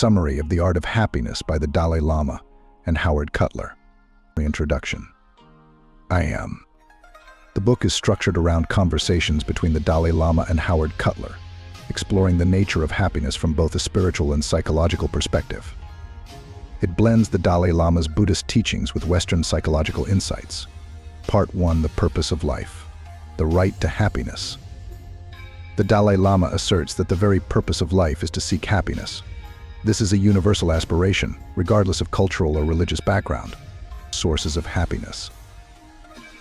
Summary of The Art of Happiness by the Dalai Lama and Howard Cutler. Introduction. I am. The book is structured around conversations between the Dalai Lama and Howard Cutler, exploring the nature of happiness from both a spiritual and psychological perspective. It blends the Dalai Lama's Buddhist teachings with Western psychological insights. Part 1. The Purpose of Life. The Right to Happiness. The Dalai Lama asserts that the very purpose of life is to seek happiness. This is a universal aspiration, regardless of cultural or religious background. Sources of happiness.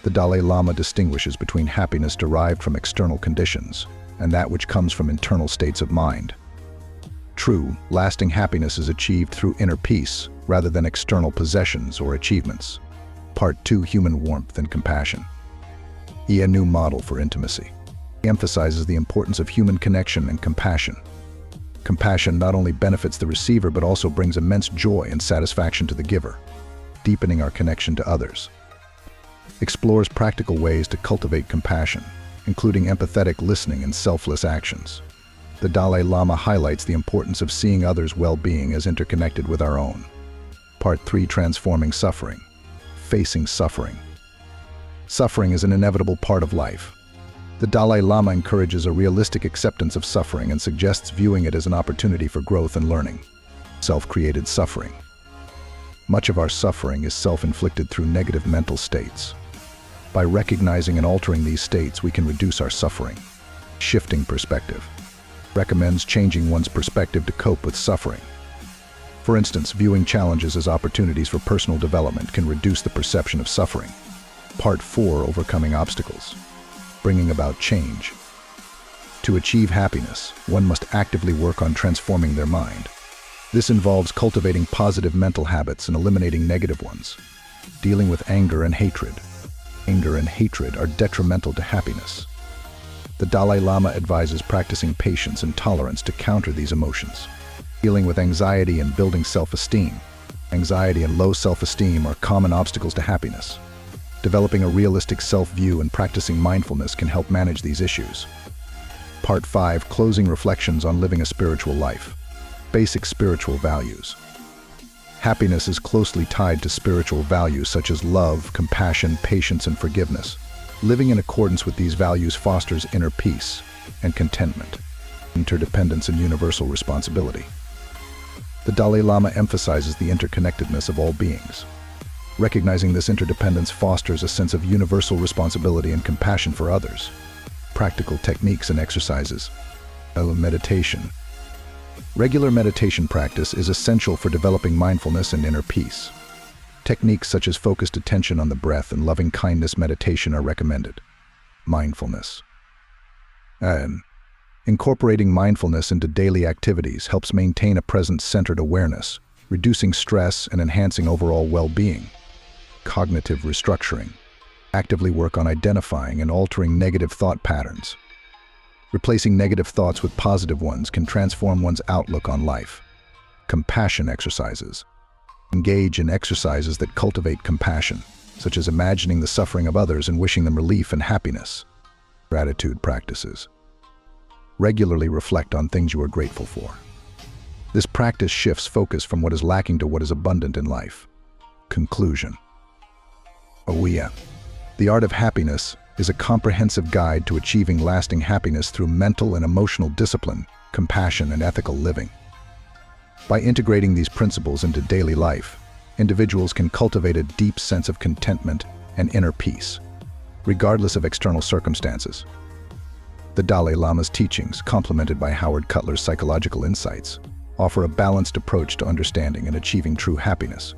The Dalai Lama distinguishes between happiness derived from external conditions and that which comes from internal states of mind. True, lasting happiness is achieved through inner peace rather than external possessions or achievements. Part 2. Human warmth and compassion. A new model for intimacy. He emphasizes the importance of human connection and compassion. Compassion not only benefits the receiver but also brings immense joy and satisfaction to the giver, deepening our connection to others. Explores practical ways to cultivate compassion, including empathetic listening and selfless actions. The Dalai Lama highlights the importance of seeing others' well-being as interconnected with our own. Part 3. Transforming suffering. Facing suffering. Suffering is an inevitable part of life. The Dalai Lama encourages a realistic acceptance of suffering and suggests viewing it as an opportunity for growth and learning. Self-created suffering. Much of our suffering is self-inflicted through negative mental states. By recognizing and altering these states, we can reduce our suffering. Shifting perspective. Recommends changing one's perspective to cope with suffering. For instance, viewing challenges as opportunities for personal development can reduce the perception of suffering. Part 4. Overcoming obstacles. Bringing about change. To achieve happiness, one must actively work on transforming their mind. This involves cultivating positive mental habits and eliminating negative ones. Dealing with anger and hatred. Anger and hatred are detrimental to happiness. The Dalai Lama advises practicing patience and tolerance to counter these emotions. Dealing with anxiety and building self-esteem. Anxiety and low self-esteem are common obstacles to happiness. Developing a realistic self-view and practicing mindfulness can help manage these issues. Part 5. Closing reflections on living a spiritual life. Basic spiritual values. Happiness is closely tied to spiritual values such as love, compassion, patience, and forgiveness. Living in accordance with these values fosters inner peace and contentment, interdependence, and universal responsibility. The Dalai Lama emphasizes the interconnectedness of all beings. Recognizing this interdependence fosters a sense of universal responsibility and compassion for others. Practical techniques and exercises. Meditation. Regular meditation practice is essential for developing mindfulness and inner peace. Techniques such as focused attention on the breath and loving-kindness meditation are recommended. Mindfulness. Incorporating mindfulness into daily activities helps maintain a present-centered awareness, reducing stress and enhancing overall well-being. Cognitive restructuring. Actively work on identifying and altering negative thought patterns. Replacing negative thoughts with positive ones can transform one's outlook on life. Compassion exercises. Engage in exercises that cultivate compassion, such as imagining the suffering of others and wishing them relief and happiness. Gratitude practices. Regularly reflect on things you are grateful for. This practice shifts focus from what is lacking to what is abundant in life. Conclusion. The Art of Happiness is a comprehensive guide to achieving lasting happiness through mental and emotional discipline, compassion, and ethical living. By integrating these principles into daily life, individuals can cultivate a deep sense of contentment and inner peace, regardless of external circumstances. The Dalai Lama's teachings, complemented by Howard Cutler's psychological insights, offer a balanced approach to understanding and achieving true happiness.